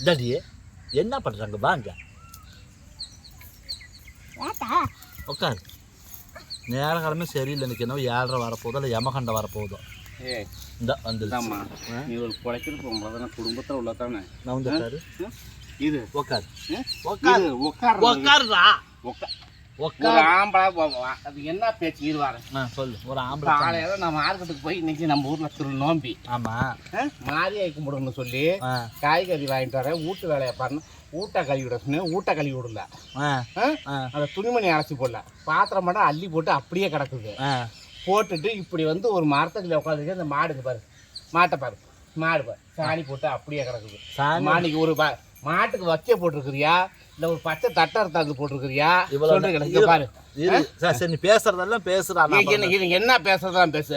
Daddy என்ன பண்ணுறாங்க வாங்க உட்காரு. நேர காலமே சரியில்லை. எனக்கு என்ன 7:30 வரப்போதோ இல்லை யமகண்டம் வரப்போதோ. இந்த வந்துடுமா நீ ஒரு குழைக்கிற போகும்போது குடும்பத்தில் உள்ள தானே நான் வந்து இது உட்காரு உட்காரு உட்காருடா ஒரு ஆம்பளை அது என்ன பேச்சு இருவாரு சொல்லு. ஒரு ஆம்பளை காலையில நான் மார்க்கெட்டுக்கு போய் இன்னைக்கு நம்ம ஊர்ல நோம்பி ஆமா மாரியாய் கும்பிடணும்னு சொல்லி காய்கறி வாங்கிட்டு வரேன். வீட்டு வேலையை பாருங்க. ஊட்ட கழுவி விட சொன்னேன். ஊட்ட கழுவி விடல. அந்த துணிமணி அரைச்சி போடல. பாத்திரம் மட்டும் அள்ளி போட்டு அப்படியே கிடக்குது. போட்டுட்டு இப்படி வந்து ஒரு மரத்துக்குள்ள உட்காந்துருக்கு. அந்த மாடுக்கு பாரு, மாட்டை பாரு, மாடு பாரு சாணி போட்டு அப்படியே கிடக்குது. மாணிக்கு ஒரு மாட்டுக்கு வச்ச போட்டிருக்கிறியா இல்ல ஒரு பச்சை தட்டர்த்தாந்து போட்டிருக்கிறியா? சொல்றீங்க பாரு. சரி நீ பேசுறதெல்லாம் பேசுறா. என்ன பேசுறதான் பேசு.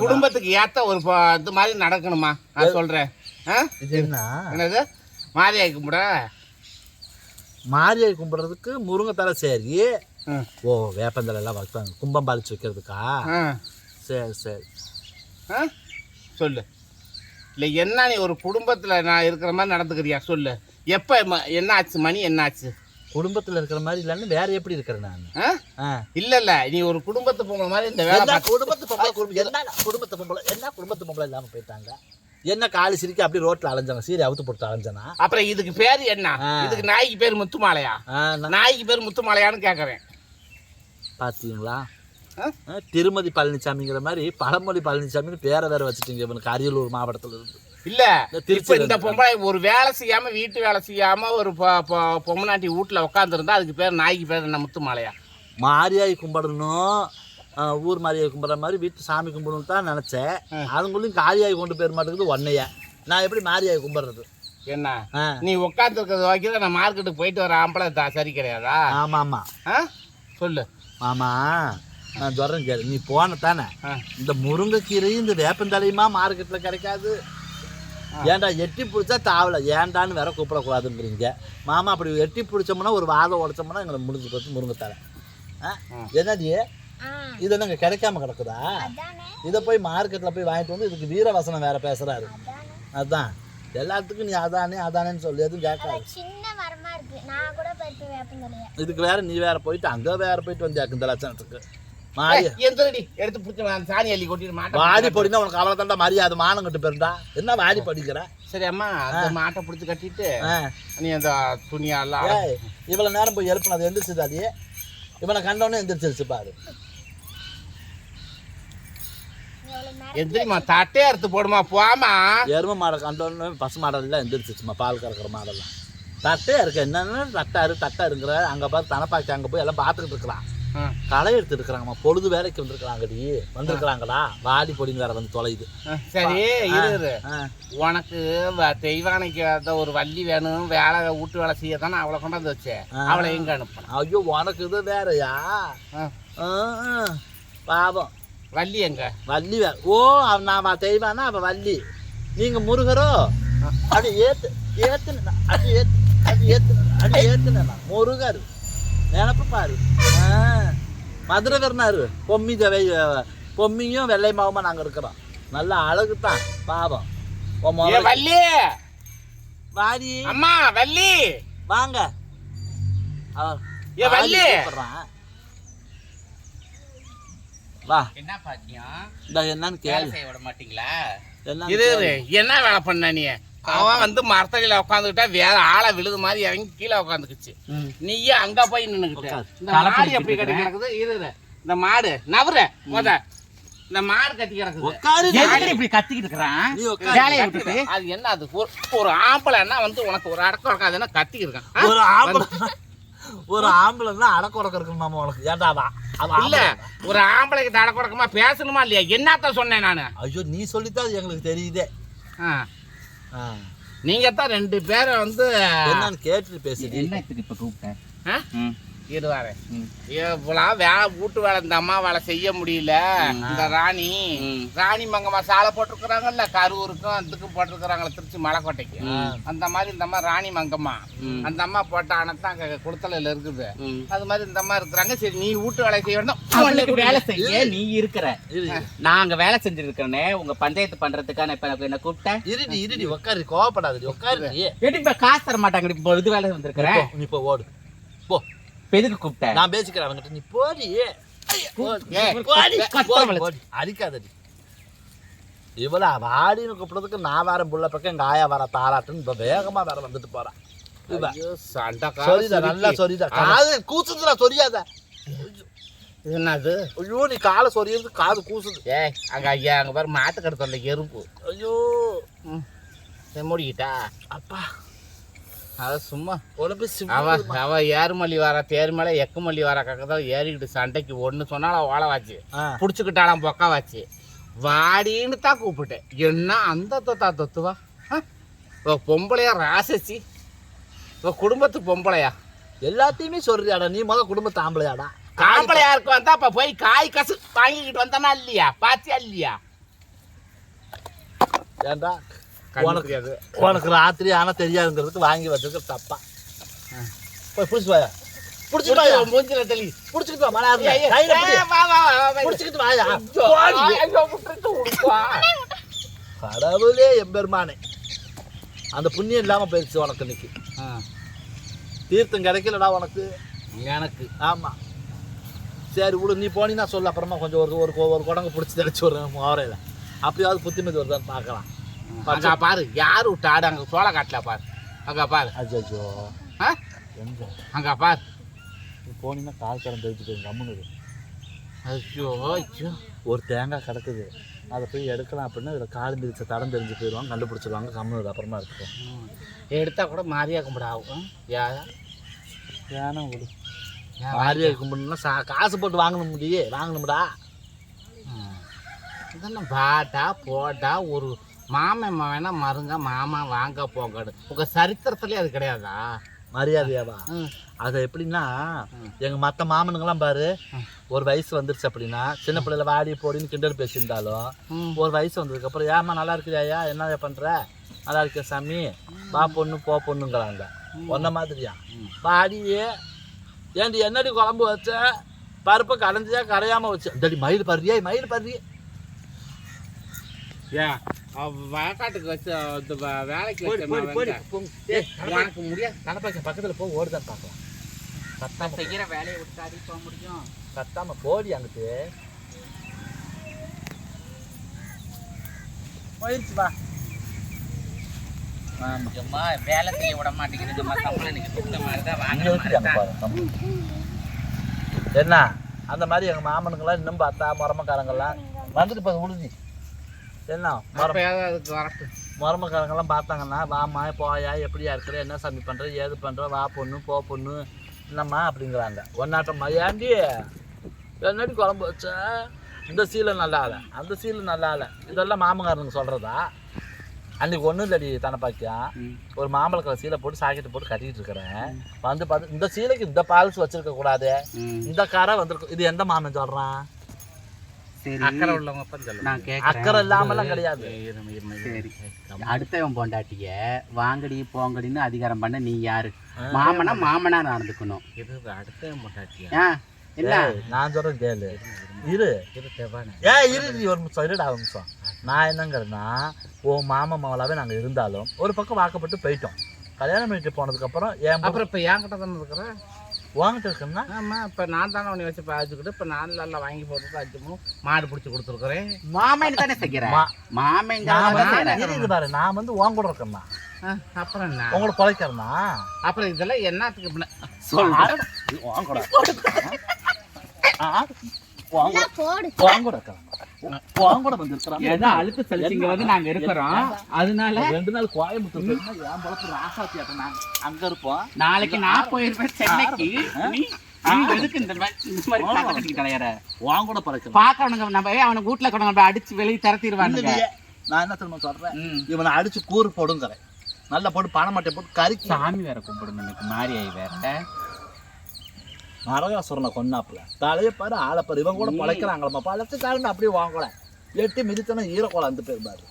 குடும்பத்துக்கு ஏத்த ஒரு இது மாதிரி நடக்கணுமா? நான் சொல்றேன். என்னது மாரியாய் கும்பிட? மாரியாய் கும்பிடுறதுக்கு முருங்கைத்தலை சரி. ஓ வேப்பந்தலை எல்லாம் வளர்த்தாங்க கும்பம் பாலிச்சு வைக்கிறதுக்கா? சரி சரி சொல்லு. இல்லை என்ன நீ ஒரு குடும்பத்தில் நான் இருக்கிற மாதிரி நடந்துக்கிறியா? சொல்லு. எப்போ என்ன ஆச்சு? மணி என்ன ஆச்சு? குடும்பத்தில் இருக்கிற மாதிரி இல்லைன்னு வேற எப்படி இருக்கிறேன் நான்? இல்லை நீ ஒரு குடும்பத்து பொம்பளை மாதிரி இந்த வேலை குடும்பத்து பொம்பளை என்ன குடும்பத்து பொம்பளை என்ன குடும்பத்து பொம்பளை இல்லாமல் போயிட்டாங்க. என்ன காலி சிரிக்க அப்படியே ரோட்டில் அலைஞ்சாங்க. சீரி அவுத்து போட்டு அலைஞ்சானா? அப்புறம் இதுக்கு பேர் என்ன? இதுக்கு நாய்க்கு பேர் முத்துமாலையா? நாய்க்கு பேர் முத்துமாலையான்னு கேட்குறேன். பார்த்தீங்களா? திருமதி பழனிசாமிங்கிற மாதிரி பழமொழி பழனிசாமின்னு பேரை வேற வச்சுட்டீங்க. இவனுக்கு அரியலூர் மாவட்டத்தில் இருந்து இல்லை திருச்சி. இந்த பொம்பளை ஒரு வேலை செய்யாமல் வீட்டு வேலை செய்யாமல் ஒரு பொம்மநாட்டி வீட்டில் உட்காந்துருந்தா அதுக்கு பேர் நாய்க்கு பேர் என்ன முத்துமாலையா? மாரியாய் கும்பிடணும். ஊர் மாரியாய் கும்பிட்ற மாதிரி வீட்டு சாமி கும்பிடணும்னு தான் நினச்சேன். அதுங்களும் காரியாய் கொண்டு போயிட மாட்டேங்குது ஒன்னையா. நான் எப்படி மாரியாய் கும்பிட்றது? என்ன நீ உட்காந்துருக்கிறது வைக்கிற நான் மார்க்கெட்டுக்கு போயிட்டு வர ஆம்பளை சரி கிடையாதா? ஆமாம் ஆமாம் சொல்லு. ஆமாம் நான் சொல்கிறேன் கேளு. நீ போன தானே இந்த முருங்கைக்கீரையும் இந்த வேப்பந்தலையுமா மார்க்கெட்டில் கிடைக்காது. ஏன்டா எட்டி பிடிச்சா தாவலை ஏண்டான்னு வேற கூப்பிடக்கூடாதுங்கிறீங்க. மாமா அப்படி எட்டி பிடிச்சோம்னா ஒரு வாரம் உடைச்சோம்னா எங்களை முடிஞ்சு போச்சு முருங்கைத்தலை. என்னடி இது என்ன கிடைக்காம கிடக்குதா? இதை போய் மார்க்கெட்டில் போய் வாங்கிட்டு வந்து இதுக்கு வீரவசனம் வேற பேசுறாரு. அதுதான் எல்லாத்துக்கும் நீ அதானே அதானேன்னு சொல்லி எதுவும் கேட்காது. இதுக்கு வேற நீ வேற போயிட்டு அங்கே வேற போயிட்டு வந்தியாக்கு இந்த லட்சணத்துக்கு. எடுத்து பிடிச்ச சாணி அள்ளி கொட்டிட்டு வாடி பொடினா உனக்கு அவ்வளோ தாண்டா மரியாதை மானம் கட்டு போயிருந்தா என்ன வாடி படிக்கிற? சரி அம்மா அந்த மாட்டை பிடிச்சி கட்டிட்டு நீ அந்த துணியெல்லாம் இவ்வளோ நேரம் போய் எழுப்பின அது எந்திரிச்சுது. அது இவனை கண்டவனே எந்திரிச்சிருச்சு பாரு. எந்திரிமா தட்டே அறுத்து போடுமா போமா. எருமை மாடை கண்டோன்னு பசு மாடெல்லாம் எந்திரிச்சிச்சுமா. பால் கறக்கிற மாடெல்லாம் தட்டே இருக்கு. என்னென்ன தட்டா இருக்கிற அங்கே பார்த்து தனப்பாக்கி அங்கே போய் எல்லாம் பார்த்துக்கிட்டு இருக்கிறான். களை எடுத்து இருக்கிறாங்கம்மா. பொழுது வேலைக்கு வந்துருக்குறாங்கடி வந்திருக்கிறாங்களா? வாடி பொடிங்க வேற வந்து தொலையுது. சரி இரு. உனக்கு தெய்வானைக்கு ஒரு வள்ளி வேணும் வேலை வீட்டு வேலை செய்ய தானே அவளை கொண்டாந்து வச்சேன். அவளை எங்க அனுப்ப? ஐயோ உனக்கு இது வேறையா? பாவம் வள்ளி எங்க? வள்ளி வேற. ஓ நான் தெய்வானா அவ வள்ளி. நீங்க முருகரோ? அது ஏத்து ஏத்துனா அது ஏத்து அது ஏத்து அது ஏத்துனா முருகர் நினப்பு பாரு. மதுரை வெறினாரு பொம்மியும் வெள்ளை மாவுமா நாங்கள் இருக்கிறோம். நல்ல அழகு தான் பாவம். வள்ளி வாடி அம்மா வள்ளி வாங்க. வள்ளி வா. என்ன பாத்தியா என்னன்னு கேள்வி செய்ய விட மாட்டீங்களா? என்ன வேலை பண்ண நீ? அவன் வந்து மரத்தடியில உட்காந்துக்கிட்டா வேற ஆளை விழுது மாதிரி இறங்கி கீழே உட்காந்துக்குச்சு. நீயே அங்க போய் நின்னுக்கிட்ட இந்த மாடு எப்படி கட்டி கிடக்குது? இந்த மாடு நவர இந்த மாடு கட்டி கிடக்குது. இப்படி கத்திக்கிட்டு இருக்கிறான். அது என்ன? அது ஒரு ஆம்பளை என்ன வந்து உனக்கு ஒரு அடக்கம் இருக்காதுன்னா கத்திக்கிட்டு இருக்கான். ஒரு ஆம்பளைன்னா அடக்க உடக்க இருக்கணுமா உனக்கு? ஏண்டாவா இல்ல ஒரு ஆம்பளைக்கு அடக்க உடக்கமா பேசணுமா இல்லையா? என்னத்தான் சொன்னேன் நானு? ஐயோ நீ சொல்லித்தான் அது எங்களுக்கு தெரியுதே. நீங்க தான் 2 பேரை வந்து என்னன்னு கேட்டுட்டு பேசுறீங்க. என்ன இப்ப கூப்பிட்டேன்? இருவாரு இவ்வளவு வேலை வீட்டு வேலை இந்த அம்மா வேலை செய்ய முடியல. இந்த ராணி மங்கம்மா சாலை போட்டிருக்கிறாங்கல்ல, கரூருக்கும் அதுக்கும் போட்டிருக்கிறாங்களே திருச்சி மலைக்கோட்டைக்கு. அந்த மாதிரி இந்த அம்மா ராணி மங்கம்மா அந்த அம்மா போட்ட அணைத்தான் அங்க குளத்தலையில இருக்குது. அது மாதிரி இந்த அம்மா இருக்கிறாங்க. சரி நீ வீட்டு வேலை செய்ய வேண்டாம், வேலை செய்ய நீ இருக்கிற. நான் அங்க வேலை செஞ்சுட்டு இருக்கிறேனே உங்க பஞ்சாயத்து பண்றதுக்கான இப்ப என்ன கூப்பிட்டேன். இருடி உட்காரு, கோவப்படாது உட்காரு. இப்ப காசு தர மாட்டாங்க. இப்போ இது வேலை வந்திருக்கிறேன். நீ இப்போ ஓடு போ. எதுக்கு கூப்பிட்டேன்? நான் பேசிக்கிறேன் அவங்ககிட்ட. நீ போடி அடிக்காதடி. இவ்வளோ வாடின்னு கூப்பிடுறதுக்கு நான் வேற புள்ள பக்கம் எங்க ஆயா வர தாராட்டுன்னு இப்போ வேகமா வேற வந்துட்டு போறான். நல்லா சொரிதா காது கூசுதுடா, சொரியாத. என்னது? ஐயோ நீ காலை சொரியுது, காது கூசுது. அங்க ஐயா அங்க பாரு மாட்டு கடத்தல எறும்பு. ஐயோ மூடிக்கிட்டா அப்பா. அது சும்மா உடம்பு அவ ஏறுமல்லி வாரா தேர்மலை எக்குமல்லி வாரா கக்கதான் ஏறிக்கிட்டு சண்டைக்கு ஒன்று சொன்னாலும் ஓலை வாச்சு பிடிச்சிக்கிட்டாலாம் பொக்கா வாச்சு வாடின்னு தான் கூப்பிட்டேன். என்ன அந்த தொத்தா தொத்துவா பொம்பளையா ராசசி குடும்பத்து பொம்பளையா எல்லாத்தையுமே சொல்றியாடா நீ. மொதல் குடும்பத்து ஆம்பளையாடா. ஆம்பளையா இருக்கும் வந்தா அப்ப போய் காய் கசு வாங்கிக்கிட்டு வந்தானா இல்லையா? பாத்தியா இல்லையா? ஏண்டா உனக்கு ராத்திரி ஆனா தெரியாதுங்கிறதுக்கு வாங்கி வச்சிருக்க தப்பா. போய் புடிச்சு வாயா, புடிச்சுட்டு மூஞ்சில தெளி, புடிச்சுக்கிட்டு வா. புடிச்சுக்கிட்டு வாயா. கடவுளே எம்பெருமானே, அந்த புண்ணியம் இல்லாம போயிடுச்சு உனக்கு இன்னைக்கு. தீர்த்தம் கிடைக்கலடா உனக்கு எனக்கு. ஆமா சரி விடு, நீ போனீங்கன்னா சொல்லு. அப்புறமா கொஞ்சம் ஒரு குடங்கு பிடிச்சி தெளிச்சு வருவேன் மோரையில. அப்பயாவது புத்திமதி வருதான்னு பார்க்கலாம். அங்க பாரு யாரு விட்டாடு அங்க சோள காட்டுல பாரு. அங்க பாரு. அஜோ அங்க பாரு. நீ போனீங்கன்னா கால் கடன் தெரிஞ்சு போய் கம்முனு. ஐயோ ஐயோ ஒரு தேங்காய் கிடக்குது, அதை போய் எடுக்கலாம் அப்படின்னா இதில் கால் மிதிச்ச தடம் தெரிஞ்சு போயிடுவாங்க, கண்டுபிடிச்சிருவாங்க. கம்முனு அப்புறமா எடுத்துக்கோ. எடுத்தா கூட மாரியா கும்பிட ஆகும். ஏன்னா விடு, மாரியா கும்பிடணும்னா காசு போட்டு வாங்கணும்டா. இதெல்லாம் பாட்டா போட்டா ஒரு மாமன் வேணா மருங்க மாமா வாங்க போங்க. உங்க சரித்திரத்துலயே அது கிடையாதா மரியாதையாவா? அதை எப்படின்னா எங்க மற்ற மாமனுங்கெல்லாம் பாரு, ஒரு வயசு வந்துருச்சு அப்படின்னா சின்ன பிள்ளைல வாடி போடின்னு கிண்டல் பேசியிருந்தாலும் ஒரு வயசு வந்ததுக்கு அப்புறம் ஏமா நல்லா இருக்குதாயா, என்ன பண்ற, நல்லா இருக்கியா சாமி, வா பொண்ணு போ பொண்ணுங்கிறாங்க. ஒன்ன மாதிரியா வாடியே ஏண்டி என்னடி குழம்பு வச்ச, பருப்பை கடைஞ்சியா கரையாம வச்சு இந்தடி மயில் பறியே மயில் பறியே. வயக்காட்டுக்கு வச்சு வேலைக்கு உனக்கு முடியாது. பக்கத்துல போ, ஓடுதான் பார்க்கலாம். கத்தாம செய்யற வேலையை விட்டு போக முடியும். கத்தாம போடி அங்கிட்டு போயிடுச்சு. வா வேலை செய்ய விட மாட்டேங்குது. என்ன அந்த மாதிரி எங்க மாமனுங்கெல்லாம் இன்னும் பார்த்தா மரமக்காரங்கெல்லாம் வந்துட்டு இப்போ உழுதி என்ன மரமக்காரங்கெல்லாம் பார்த்தாங்கன்னா வாமா போயா எப்படியா இருக்கிற, என்ன சாமி பண்ற, ஏது பண்ற, வா பொண்ணு போ பொண்ணு என்னம்மா அப்படிங்கிறாங்க. ஒன்னாட்டம்மா ஏண்டி என்னடி குழம்பு வச்ச, இந்த சீலை நல்லா இல்லை அந்த சீலை நல்லா இல்லை, இதெல்லாம் மாமங்காரனுங்க சொல்றதா? அன்றைக்கி ஒன்றும் இல்லடி தனப்பாக்கியா, ஒரு மாம்பழ கலர் சீலை போட்டு சாக்கெட்டு போட்டு கட்டிக்கிட்டு இருக்கிறேன். வந்து பார்த்து இந்த சீலைக்கு இந்த பால்ஸ் வச்சிருக்க கூடாது, இந்த காரை வந்திருக்கும். இது எந்த மாமன் சொல்றான்? அக்கறை உள்ளவங்க அக்கறை இல்லாமலாம் கிடையாது. சரி, அடுத்தவன் பொண்டாட்டிய வாங்கடி போங்கடின்னு அதிகாரம் பண்ண நீ யாரு? மாமனா மாமனா நடந்துக்கணும். இது அடுத்தவன் பொண்டாட்டியா? இல்ல நான் சொல்றேன் கேளு. இரு ஒரு நிமிஷம் இருடா, ஒரு நிமிஷம். நான் என்னங்கிறேன்னா உன் மாமா மாவளாவே நாங்கள் இருந்தாலும் ஒரு பக்கம் வாக்கப்பட்டு போயிட்டோம். கல்யாணம் பண்ணிட்டு போனதுக்கப்புறம் அப்புறம் இப்போ என்கிட்ட தானே இருக்கிறேன். வாங்கிட்டு இருக்கேன்னா ஆமாம், இப்போ நான் தானே உன்னை வச்சு பாய்ச்சிக்கிட்டு இப்போ நான் நல்லா வாங்கி போட்டு 5 மாடு பிடிச்சி கொடுத்துருக்குறேன். மாமன் தானே செய்கிறேன். மாமன் பாரு, நான் வந்து உன் கூட இருக்கேன்னா அப்புறம் என்ன உங்களோட குறைக்கிறேன்னா அப்புறம் இதெல்லாம் என்னத்துக்கு அழுத்த செலுத்திங்க வந்து நாங்க இருக்கிறோம். அதனால 2 நாள் கோயம்புத்தூர் என் பொழப்பு ராசாத்தியாட்டம் நாங்க அங்க இருப்போம். நாளைக்கு நான் போயிருப்பேன் சென்னைக்கு. எதுக்கு இந்த மாதிரி தலையற வாங்க கூட பறக்க பாக்கவனுங்க நம்ம அவனுக்கு வீட்டுல கொண்டு அடிச்சு வெளியே திறத்திடுவாங்க. நான் என்ன தெரியுமா சொல்றேன், இவனை அடிச்சு கூறு போடுங்கிறேன். நல்லா போட்டு பணமட்டை போட்டு கறி சாமி வேற கும்பிடுங்க. இன்னைக்கு மாரியாய் வேற நரகாசுரனை கொன்னாப்புல தலையை பாரு ஆளைப்பாரு இவன் கூட பழைக்கிறாங்களம்மா பழச்சுக்காரன்னு அப்படியே வாங்கல எட்டி மிதித்தனா ஈரக்கோளம் அந்த பேர் பாரு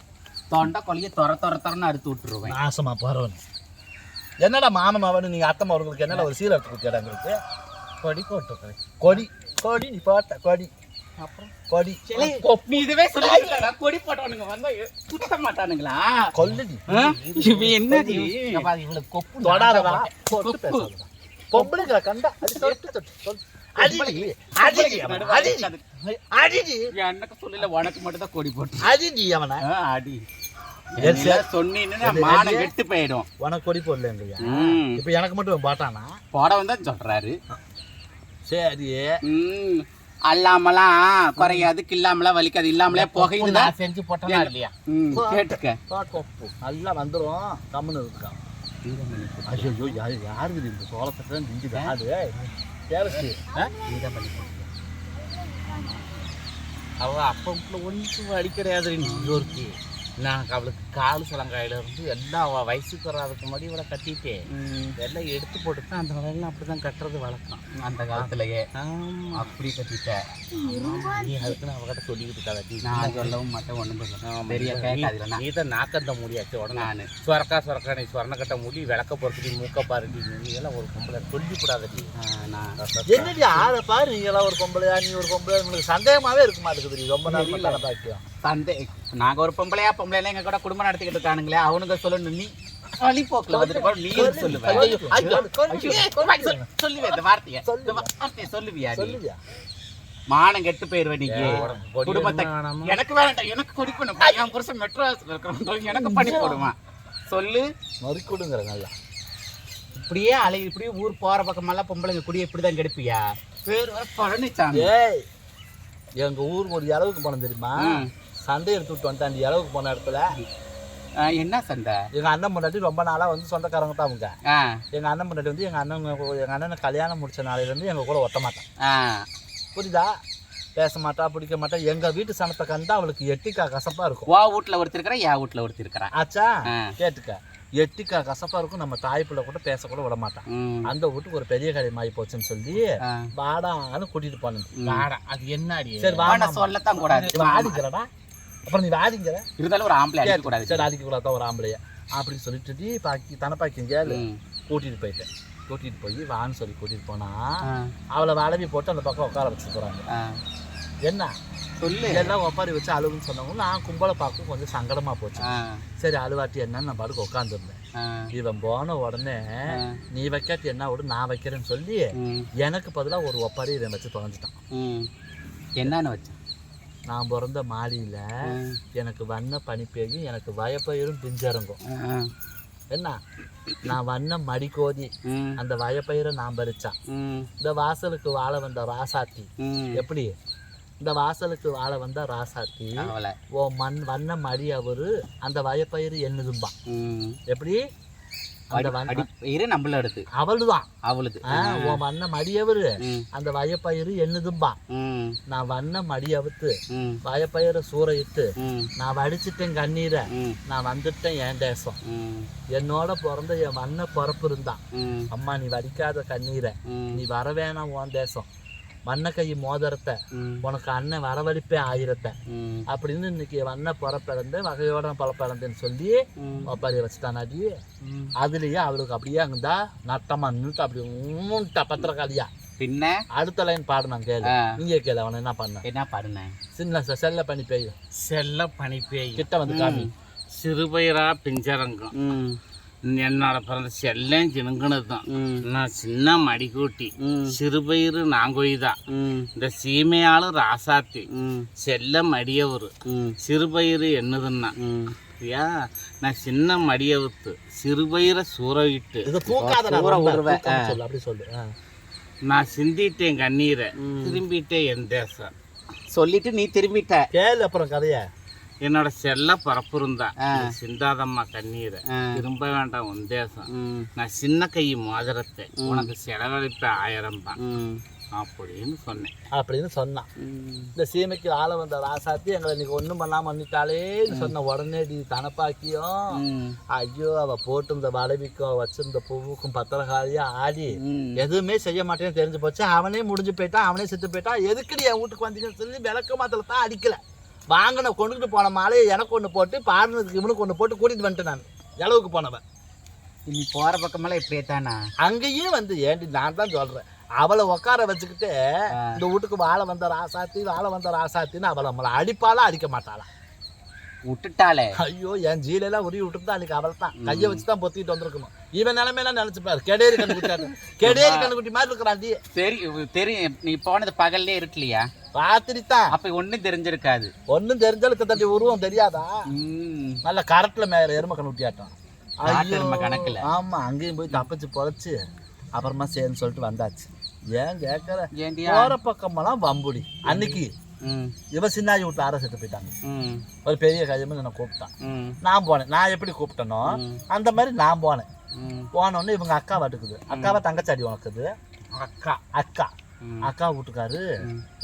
தொண்டை கொலையை தொரன்னு அறுத்து விட்டுருவேன். நாசமா பரவன் என்னடா மாமன் அவனு நீங்க அத்தை அவர்களுக்கு என்னடா ஒரு சீலை எடுத்து கொடுத்தாங்களுக்கு கொடி போட்டுருக்கேன். கொடி கொடி நீ போட்ட கொடி அப்புறம் கொடி நீ இதுவே சொல்லிட்டா கொடி போட்டவனுங்க வந்தா குத்த மாட்டானுங்களா? கொல்லுடி இவன் என்னடி இவளுக்கு கொப்பு தொடாதடா தொட்டு பேசாதடா பொம்பளைங்கள கண்டா அது தொட்டு தொட்டு தொட்டு அடிடி அடிடி அடிடி அடிடி எனக்கு சொல்லல உனக்கு மட்டும் தான் கொடி போட்டு அடிடி அவனை அடி சொன்னீங்கன்னா மானம் கெட்டு போயிடும். உனக்கு கொடி போடலங்கய்யா இப்ப எனக்கு மட்டும் பாட்டானா போட வந்தா சொல்றாரு. சரி அல்லாமலாம் குறையாது கில்லாமலாம் வலிக்காது இல்லாமலே புகையுது செஞ்சு போட்டா இல்லையா கேட்டுக்க கொப்பு நல்லா வந்துடும் கம்முன்னு இருக்கான். ஐயோ யாருக்கு இந்த சோளத்தை திங்குது ஆடு கேரட்டு அவ அப்ப ஒன்றும் வழி கிடையாது ஒருத்தி. நான் அவளுக்கு கால் சுளங்காயில இருந்து எல்லாம் அவள் வயசுக்கு வராதுக்கு முன்னாடி இவளை கட்டிட்டேன் எல்லாம் எடுத்து போட்டு அந்த வேலையெல்லாம் அப்படிதான் கட்டுறது வழக்கம் அந்த காலத்திலேயே. அப்படி கட்டிட்டேன் நீ அதுக்குன்னு அவகிட்ட சொல்லிக்கிட்டு இருக்காதி. நான் சொல்லவும் மாட்டேன் ஒன்றும் பெரிய கேட்காது. நீ தான் நாக்கந்த முடியாச்சு உடனே நான் சொரக்கா நீ சொரண கட்ட முடி விளக்க பொறுத்துடி மூக்க பாருடி நீ எல்லாம் ஒரு பொம்பளை சொல்லிவிடாதடி. என்னடி ஆளை பாரு நீ எல்லாம் ஒரு பொம்பளையா நீ ஒரு பொம்பளையா உங்களுக்கு சந்தேகமாவே இருக்க மாட்டேங்குது ரொம்ப நாள் பாக்கியம் நாங்க ஒரு பொம்பளையா எங்க கூட குடும்பம் நடத்திக்கிட்டு இருக்கானுங்களே அவனுங்க சொல்லணும். நீ வழி போக்குல வந்துட்டு நீ சொல்லுவேன் சொல்லுவேன் இந்த வார்த்தையை சொல்லுவியா? மானம் கெட்டு போயிருவேன் நீங்க குடும்பத்தை. எனக்கு வேண்டாம் எனக்கு கொடி பண்ணும் என் புருஷன் மெட்ராஸ்ல இருக்கிறவங்க எனக்கு பண்ணி போடுவான் சொல்லு மறி கொடுங்கிற நல்லா இப்படியே அலை இப்படியே ஊர் போற பக்கமெல்லாம் பொம்பளைங்க குடியை இப்படிதான் கெடுப்பியா? பேர் வர பழனிச்சாமி. எங்க ஊருக்கு ஒரு அளவுக்கு போனோம் தெரியுமா? சண்டை எடுத்து விட்டு வந்துட்டான் அந்த அளவுக்கு போன இடத்துல. என்ன சண்டை? எங்க அண்ணன் முன்னாடி ரொம்ப நாளா வந்து சொந்தக்காரங்க தான் அவங்க. எங்க அண்ணன் முன்னாடி வந்து எங்க அண்ணனை கல்யாணம் முடிச்ச நாளையில இருந்து எங்க கூட ஒட்ட மாட்டான். புரியுதா? பேச மாட்டா பிடிக்க மாட்டா. எங்க வீட்டு சனத்தை கண்டா அவளுக்கு எட்டிக்கா கசப்பா இருக்கும். வா வீட்டுல ஒருத்தர் இருக்கிற என் வீட்டுல ஒருத்தர் இருக்கிறா ஆச்சா கேட்டுக்க. எட்டிக்கா கசப்பா இருக்கும். நம்ம தாய் பிள்ளை கூட பேச கூட விட மாட்டான். அந்த வீட்டுக்கு ஒரு பெரிய காரியம் ஆகி போச்சுன்னு சொல்லி வாடான்னு கூட்டிட்டு போனது. வாடா அது என்னடி? சரி வாடா சொல்லத்தான் கூடாது. வாடிக்கிறடா அப்புறம் நீ வாடிங்கிற இருந்தாலும் ஒரு ஆம்பளை அடிக்க கூடாது. சரி அடிக்க கூடாதான் ஒரு ஆம்பளைய அப்படின்னு சொல்லிட்டு பாக்கி தனப்பாக்கி கேளு கூட்டிட்டு போயிட்டேன். கூட்டிட்டு போய் வான்னு சொல்லி கூட்டிட்டு போனா அவளை வளவி போட்டு அந்த பக்கம் உட்கார வச்சு போறாங்க. என்ன சொல்லு எல்லாம் ஒப்பாரி வச்சு அழுவுன்னு சொன்னவங்க நான் கும்பலை பார்க்க கொஞ்சம் சங்கடமா போச்சு. சரி அழுவாட்டி என்னன்னு நான் பாட்டுக்கு உட்காந்துருந்தேன். இவன் போன உடனே நீ வைக்காட்டி என்ன விட நான் வைக்கிறேன்னு சொல்லி எனக்கு பதிலாக ஒரு ஒப்பாரி இவன் வச்சு தொலைஞ்சிட்டான். என்னன்னு வச்சான்? நான் பிறந்த மாடியில எனக்கு வண்ண பனிப்பேயும் எனக்கு வயப்பயிரும் பிஞ்சரங்கும். என்ன நான் வண்ண மடிக்கோதி அந்த வயப்பயிரை நான் பறிச்சான். இந்த வாசலுக்கு வாழ வந்த ராசாத்தி எப்படி இந்த வாசலுக்கு வாழ வந்த ராசாத்தி ஓ வண்ண மடி அவரு அந்த வயப்பயிறு என்னதும்பான். எப்படி நம்மள எடுத்து அவளுதான் அவளுது உன் வண்ண மடியவரு அந்த வயப்பயிறு என்னதும்பா. நான் வண்ண மடியவுத்து வயப்பயிரை சூறையிட்டு நான் வடிச்சிட்டேன் கண்ணீரை நான் வந்துட்டேன் என் தேசம். என்னோட பிறந்த என் வண்ண பிறப்பு இருந்தான். அம்மா நீ வடிக்காத கண்ணீரை நீ வர வேணாம் உன் தேசம். வண்ண கை மோதிரத்தை உனக்கு அண்ணன் வரவழிப்பே ஆயிரத்தை அப்படின்னு இன்னைக்கு வண்ண பிறப்பிறந்து வகையோட பிறப்பிறந்தேன்னு சொல்லி ஒப்பாரி வச்சுட்டானாடி. அதுலயே அவளுக்கு அப்படியே அங்கதா நட்டமா நின்றுட்டு அப்படி ஊன்ட்டா பத்திரக்காளியா. பின்ன அடுத்த லைன் பாடுனான் கேளு. நீங்க கேளு அவனை என்ன பாடுன சின்ன செல்ல பனி பேய் செல்ல பனி பேய் கிட்ட வந்து காமி சிறுபயிரா பிஞ்சரங்கம் என்னோட பிறந்த செல்லம் சினுங்கினது தான். நான் சின்ன மடிக்கூட்டி சிறுபயிறு நாங்கொய்தான் இந்த சீமையாளு ராசாத்தி செல்ல மடியவரு சிறுபயிறு என்னதுன்னா நான் சின்ன மடியவுத்து சிறுபயிரை சூறவிட்டு நான் சிந்திட்டேன் கண்ணீரை திரும்பிட்டேன் என் தேசம் சொல்லிட்டு நீ திரும்பிட்ட கேளு அப்புறம் கதைய. என்னோட செல்ல பரப்பு இருந்தா சிந்தாதம்மா கண்ணீரை திரும்ப வேண்டாம் உன் தேசம். நான் சின்ன கை மோதிரத்தை உனக்கு செலவழிப்ப 1000 தான். அப்படின்னு சொன்னான். இந்த சீமைக்கு ஆள வந்த ராசாத்தி எங்களை இன்னைக்கு ஒன்றும் பண்ணாம பண்ணிட்டாலேன்னு சொன்ன உடனே தனப்பாக்கியும் ஐயோ அவ போட்டிருந்த வளவிக்கும் வச்சிருந்த பூவுக்கும் பத்திரகாரியா ஆடி எதுவுமே செய்ய மாட்டேன்னு தெரிஞ்சு போச்சு. அவனே முடிஞ்சு போயிட்டான், அவனே செத்து போயிட்டான். எதுக்குடி என் வீட்டுக்கு வந்தீங்கன்னு சொல்லி விளக்க மாத்திர தான் அடிக்கல. வாங்கின கொண்டுகிட்டு போன மாலையை எனக்கு ஒன்று போட்டு பாடுனதுக்கு இவனுக்கு ஒன்று போட்டு கூட்டிட்டு வந்துட்டேன். நான் எளவுக்கு போனவன் நீ போற பக்கமெல்லாம் இப்படியே தானா? அங்கேயும் வந்து ஏண்டி நான் தான் சொல்றேன், அவளை உட்கார வச்சுக்கிட்டு இந்த வீட்டுக்கு வாழை வந்த ராசாத்தின்னு அவளை நம்மளை அடிப்பாளா அடிக்க மாட்டாளா? விட்டுட்டாளே. ஐயோ என் ஜீலெல்லாம் உருவி விட்டுருந்தா அன்னைக்கு அவள் தான் கையை வச்சு தான் பொத்திட்டு வந்திருக்கணும். இவன் நிலைமையெல்லாம் நினைச்சுப்பாரு, கெடேரி கண்ணுக்குட்டி மாதிரி இருக்கிறாண்டி. சரி தெரியும், நீ போனது பகல்லே இருக்கலையா? ராத்திரி தான். அப்ப ஒன்னும் தெரிஞ்சிருக்காது. ஒன்னும் தெரிஞ்சாலும் தட்டி உருவம் தெரியாதா? நல்ல கரட்டுல மேல எரும கண்ணுட்டியாட்டம் கணக்குல. ஆமா, அங்கேயும் போய் தப்பிச்சு பொழைச்சு அப்புறமா சேர்ந்து சொல்லிட்டு வந்தாச்சு. ஏன் கேட்கற, போற பக்கமெல்லாம் வம்புடி. அன்னைக்கு இவ சின்னாஜி வீட்டுல ஆற செத்து போயிட்டாங்க. ஒரு பெரிய கையமே என்னை கூப்பிட்டான். நான் போனேன். நான் எப்படி கூப்பிட்டனோ அந்த மாதிரி நான் போனேன். போனோடனே இவங்க அக்கா வாட்டுக்குது. அக்காவை தங்கச்சாடி உனக்குது. அக்கா அக்கா வீட்டுக்காரு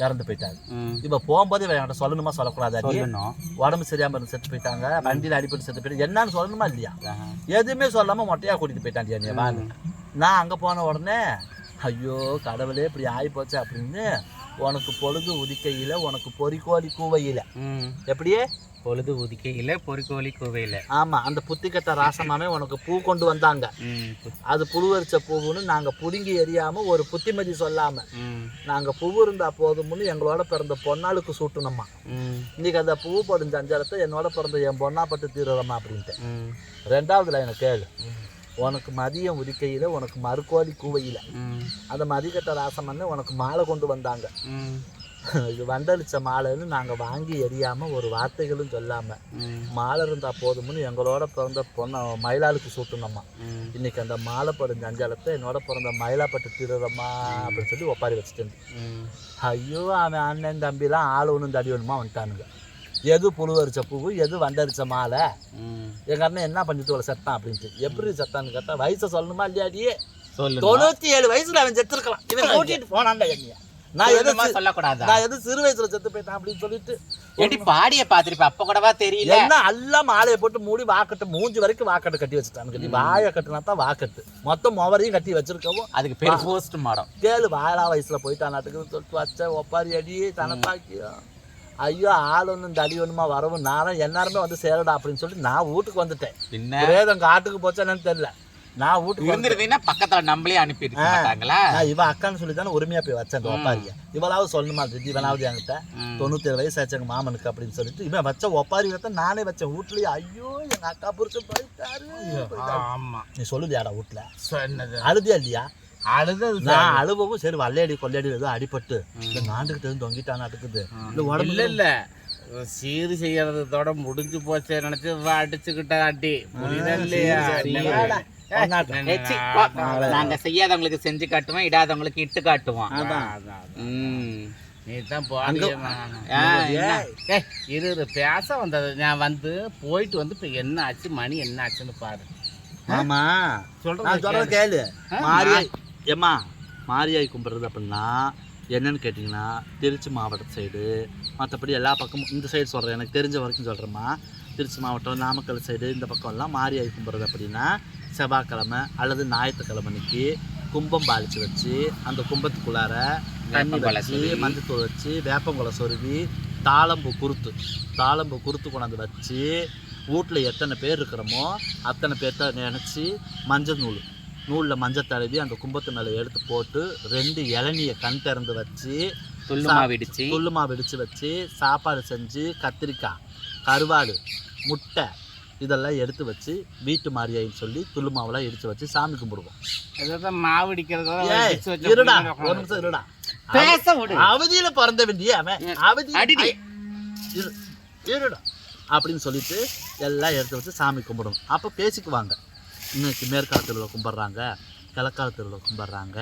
இறந்து போயிட்டாரு. இப்ப போகும்போது இவன் என்கிட்ட சொல்லணுமா சொல்லக்கூடாது? உடம்பு சரியாம இருந்து செத்து போயிட்டாங்க, வண்டியில அடிப்பட்டு செத்து போயிட்டாங்க, என்னன்னு சொல்லணுமா இல்லையா? எதுவுமே சொல்லாம மொட்டையா கூட்டிட்டு போயிட்டான் நீ வாங்க. நான் அங்க போன உடனே ஐயோ கடவுளே இப்படி ஆகி போச்சு அப்படின்னு, உனக்கு பொழுது உதிக்கையில உனக்கு பொறிக்கோழி கூவையில, எப்படியே பொழுது உதிக்கையில பொறிக்கோழி கூவையில. ஆமா, அந்த புத்தி கட்ட ராசமாமே உனக்கு பூ கொண்டு வந்தாங்க. அது புழுவரிச்ச பூவுன்னு நாங்க புடுங்கி எரியாம ஒரு புத்திமதி சொல்லாம நாங்க பூ இருந்தா போதும்னு எங்களோட பிறந்த பொன்னாளுக்கு சூட்டணுமா. இன்னைக்கு அந்த பூ படிஞ்ச அஞ்சாலத்தை என்னோட பிறந்த என் பொண்ணா பட்டு தீரமா அப்படின்ட்டு. ரெண்டாவதுல எனக்கு கேளு, உனக்கு மதியம் உதிக்கையில உனக்கு மறுக்கோழி கூவையில அந்த மதிக்கட்ட ராசமன்னு உனக்கு மாலை கொண்டு வந்தாங்க. இது வண்டளிச்ச மாலைன்னு நாங்க வாங்கி எரியாம ஒரு வார்த்தைகளும் சொல்லாம மாலை இருந்தா போதும்னு எங்களோட பிறந்த பொண்ண மயிலாளுக்கு சூட்டணுமா. இன்னைக்கு அந்த மாலை படிஞ்ச அஞ்சாலத்தை என்னோட பிறந்த மயிலாப்பட்டு தீரமா அப்படின்னு சொல்லி ஒப்பாரி வச்சுட்டேன். ஐயோ அவன் அண்ணன் தம்பிலாம் ஆள் ஒன்றும் தடி வேணுமா வந்துட்டானுங்க. எது புழுவரிச்ச பூவு, எது வண்டரிச்ச மாலை, எங்க அண்ணன் என்ன பண்ணிட்டு செத்தான் அப்படின்ட்டு. எப்படி செத்தான்னு கேட்டா வயசை சொல்லணுமா இல்லையாடியே? 97 வயசுல அவன் செத்துருக்கலாம். இவன் கூட்டிட்டு போனான்டா என்னைய. நான் எது சிறு வயசுல செத்து போயிட்டான் அப்படின்னு சொல்லிட்டு பாடிய பாத்திருப்ப அப்ப கூடவா தெரியல. என்ன எல்லாம் மாலையை போட்டு மூடி வாக்கட்டு மூஞ்சி வரைக்கும் வாக்கட்டு கட்டி வச்சுட்டான்னு கட்டி வாயை கட்டுனா தான் வாக்கட்டு மொத்தம் மொவரையும் கட்டி வச்சிருக்கவும் அதுக்கு பேர் போஸ்ட் மாடம். கேளு, வாழா வயசுல போயிட்டான் நாட்டுக்குன்னு சொல்லிட்டு வச்ச ஒப்பாரி அடி தனப்பாக்கியும். ஐயோ ஆள் ஒன்றும் தடி ஒண்ணுமா வரவும் நானும் எல்லாருமே வந்து சேரடா அப்படின்னு சொல்லிட்டு நான் வீட்டுக்கு வந்துட்டேன். வேதம் காட்டுக்கு போச்சா என்னன்னு தெரியல. நான் வீட்டுக்கு இருந்திருந்தீங்கன்னா பக்கத்துல நம்மளே அனுப்பிட்டாங்களா? இவ அக்கான்னு சொல்லி தானே உரிமையா போய் வச்சேன் ஒப்பாரிய. இவளாவது சொல்லணுமா இவனாவது என்கிட்ட 97 வயசு ஆச்சு எங்க மாமனுக்கு அப்படின்னு சொல்லிட்டு இவன் வச்ச ஒப்பாரி வைத்த நானே வச்சேன் வீட்லயே. ஐயோ எங்க அக்கா புரிச்சு போயிட்டாரு. நீ சொல்லுதியாடா வீட்டுல அழுதியா இல்லையா? நான் அழுவவும் சரி வல்லையடி கொள்ளையடி ஏதோ அடிபட்டு இந்த நாண்டுகிட்டு இருந்து தொங்கிட்டான் நடக்குது. இந்த உடம்பு இல்ல சீர் செய்யறதோட முடிஞ்சு போச்சு நினைச்சு அடிச்சுக்கிட்ட அடி இல்லையா? நாங்க செய்யாதவங்களுக்கு செஞ்சு காட்டுவோம், இடாதவங்களுக்கு இட்டு காட்டுவோம். நீதான் இரு பேச வந்தது. நான் வந்து போயிட்டு வந்து இப்ப என்ன ஆச்சு மணி என்ன ஆச்சுன்னு பாரு. ஆமா சொல்றேன் கேளு. ஏம்மா மாரியாய் கும்பிட்றது அப்படின்னா என்னன்னு கேட்டிங்கன்னா திருச்சி மாவட்ட சைடு, மற்றபடி எல்லா பக்கமும் இந்த சைடு சொல்கிறேன், எனக்கு தெரிஞ்ச வரைக்கும் சொல்கிறேம்மா. திருச்சி மாவட்டம் நாமக்கல் சைடு இந்த பக்கம்லாம் மாரியாய் கும்பிட்றது அப்படின்னா செவ்வாய்க்கிழமை அல்லது ஞாயிற்றுக்கிழமைக்கு கும்பம் பாலிச்சு வச்சு அந்த கும்பத்துக்குள்ளார தண்ணி வச்சு மஞ்சத்தூள் வச்சு வேப்பங்குலை சொருவி தாளம்பூ குருத்து கொண்டாந்து வச்சு வீட்டில் எத்தனை பேர் இருக்கிறோமோ அத்தனை பேர்த்த நினச்சி மஞ்சள் நூலில் மஞ்சள் தடவி அந்த கும்பத்து மேலே எடுத்து போட்டு 2 இளநியை கண் திறந்து வச்சு துள்ளுமா வெடிச்சு வச்சு சாப்பாடு செஞ்சு கத்திரிக்காய் கருவாடு முட்டை இதெல்லாம் எடுத்து வச்சு வீட்டு மாரியாயின்னு சொல்லி துள்ளுமாவெல்லாம் இடிச்சு வச்சு சாமி கும்பிடுவோம். மாவு அடிக்கிறதா ஒரு நிமிஷம் இருடா. அவதியில பிறந்த வேண்டிய அவன் அவதி இருடா அப்படின்னு சொல்லிட்டு எல்லாம் எடுத்து வச்சு சாமி கும்பிடணும். அப்போ பேசிக்குவாங்க, இன்னைக்கு மேற்கால தெருவில் கும்பிட்றாங்க, கிழக்கால தெருவில் கும்பிட்றாங்க,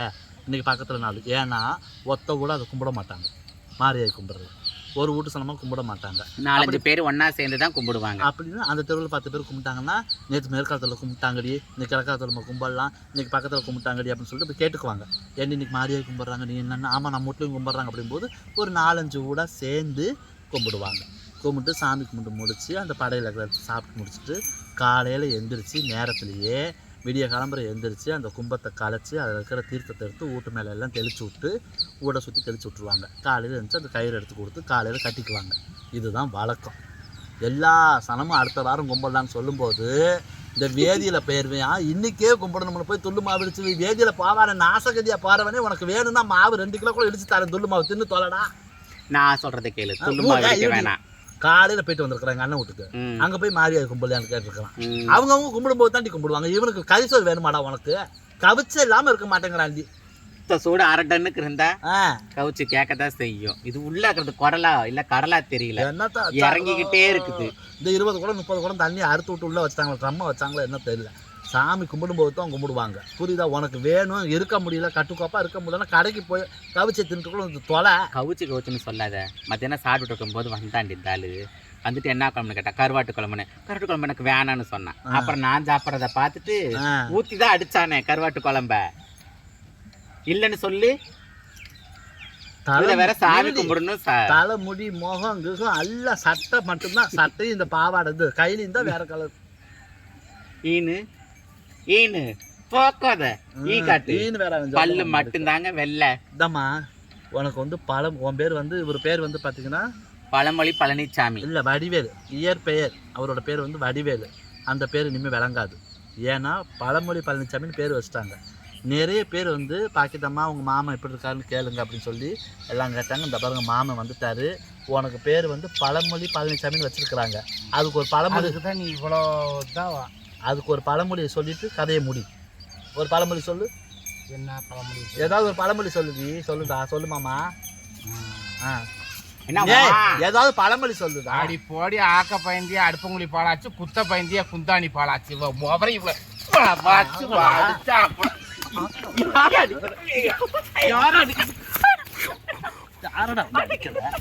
இன்னைக்கு பக்கத்தில் 4. ஏன்னா ஒத்த கூட அதை கும்பிட மாட்டாங்க மாரியாய் கும்பிட்றது. ஒரு வீட்டு சனமாக கும்பிட மாட்டாங்க. 4-5 பேர் ஒன்றா சேர்ந்து தான் கும்பிடுவாங்க. அப்படின்னா அந்த தெருவில் 10 பேர் கும்பிட்டாங்கன்னா, நேற்று மேற்காலத்தில் கும்பிட்டாங்கடி, இன்னைக்கு கிழக்காலத்தில் நம்ம கும்பிடலாம், இன்னைக்கு பக்கத்தில் கும்பிட்டாங்கடி அப்படின்னு சொல்லிட்டு இப்போ கேட்டுக்குவாங்க. ஏன் இன்னைக்கு மாரியாய் கும்பிட்றாங்க, நீ என்னென்னா ஆமாம் நம்ம வீட்லையும் கும்பிட்றாங்க அப்படிங்கும்போது ஒரு 4-5 வீடாக சேர்ந்து கும்பிடுவாங்க. கும்பிட்டு சாமி கும்பிட்டு முடிச்சு அந்த படையில் சாப்பிட்டு முடிச்சுட்டு காலையில் எந்திரிச்சு நேரத்துலையே விடிய கிளம்புற எந்திரிச்சு அந்த கும்பத்தை கலைச்சி அதில் இருக்கிற தீர்த்தத்தை எடுத்து வீட்டு மேலே எல்லாம் தெளித்து விட்டு ஊட சுற்றி தெளித்து விட்ருவாங்க. காலையில் எழுந்துச்சு அந்த கயிறு எடுத்து கொடுத்து காலையில் கட்டிக்குவாங்க. இதுதான் வழக்கம். எல்லா சனமும் அடுத்த வாரம் கும்பிடலான்னு சொல்லும்போது இந்த வேதியில் போயிடுவேன், இன்றைக்கே கும்பிடணும்னு போய் துள்ளு மாவு இடிச்சு வேதியில் போவான நாசகதியாக போகிறவனே உனக்கு வேணும்னா மாவு 2 கிலோ கூட இடிச்சு தரேன், துள்ளு மாவு தின்னு தொலைடா. நான் சொல்கிறத கேளு, துள்ளு மாவு இடிக்க வேணாம். காலையில் போயிட்டு வந்திருக்கிறாங்க அண்ணன் வீட்டுக்கு, அங்கே போய் மாரியாய் கும்பிடலான்னு கேட்டிருக்கிறான். அவங்க கும்பிடும்போது தாண்டி கும்பிடுவாங்க. இவனுக்கு கரிசோறு வேணுமாடா உனக்கு, கவிச்சே இல்லாமல் இருக்க மாட்டேங்கிறாண்டி. சூடு 1/2 டன்னுக்கு இருந்தா கவுச்சு கேட்கத்தான் செய்யும். இது உள்ள இருக்கிறது குடலா இல்ல கடலா தெரியல, இறங்கிக்கிட்டே இருக்குது. இந்த 20 குடம் 30 குடம் தண்ணி அறுத்து விட்டு உள்ள வச்சாங்களா, ட்ரம்ம வச்சாங்களா என்ன தெரியல. சாமி கும்பிடும்போது தான் கும்பிடுவாங்க. புரியுதா? உனக்கு வேணும், இருக்க முடியல, கட்டுக்கோப்பா இருக்க முடியலன்னா கடைக்கு போய் கவிச்சை தின்னுட்டு தொலை. கவுச்சுன்னு சொல்லாத. மத்தியானம் சாப்பிட்டு இருக்கும்போது வந்தாண்டி இருந்தாலு வந்துட்டு என்ன குழம்புன்னு கேட்டா கருவாட்டு குழம்பு எனக்கு வேணான்னு சொன்னான். அப்புறம் நான் சாப்பிட்றத பார்த்துட்டு ஊத்தி தான் அடிச்சானே கருவாட்டு குழம்ப. இல்லைன்னு சொல்லு, வேற சாமி கும்பிடணும். தலை முடி முகம் கிகம் எல்லாம் சட்டை மட்டும்தான், சட்டையும் இந்த பாவாடை இது கையிலையும் தான் வேற கலர். ஈனு போக்காத ஈ காட்டு, பல்லு மட்டும்தாங்க வெள்ளை. இதாம்மா உனக்கு வந்து உன் பேர் வந்து இவர் பேர் வந்து பார்த்தீங்கன்னா பழமொழி பழனிசாமி இல்லை வடிவேலு. இயற்பெயர் அவரோட பேர் வந்து வடிவேலு. அந்த பேர் இனிமேல் விளங்காது. ஏன்னா பழமொழி பழனிசாமின்னு பேர் வச்சுட்டாங்க. நிறைய பேர் வந்து பாக்கிட்டம்மா உங்கள் மாமா எப்படி இருக்காருன்னு கேளுங்க அப்படின்னு சொல்லி எல்லாம் கேட்டாங்க. இந்த பாருங்க மாமன் வந்துட்டாரு, உனக்கு பேர் வந்து பழமொழி பழனிசாமின்னு வச்சுருக்குறாங்க. அதுக்கு ஒரு பழமொழி தான் நீ இவ்வளோ தான். அதுக்கு ஒரு பழமொழியை சொல்லிட்டு கதையை முடி. ஒரு பழமொழி சொல்லு. என்ன பழமொழி? ஏதாவது ஒரு பழமொழி சொல்லுடி. சொல்லுடா, சொல்லு மாமா. ஏதாவது பழமொழி சொல்லுடா. ஆடி போடி ஆக்க பயந்தியா அடுப்பங்குழி பாலாச்சு, குத்த பயந்தியா குந்தாணி பாலாச்சு. அடிக்கிறேன்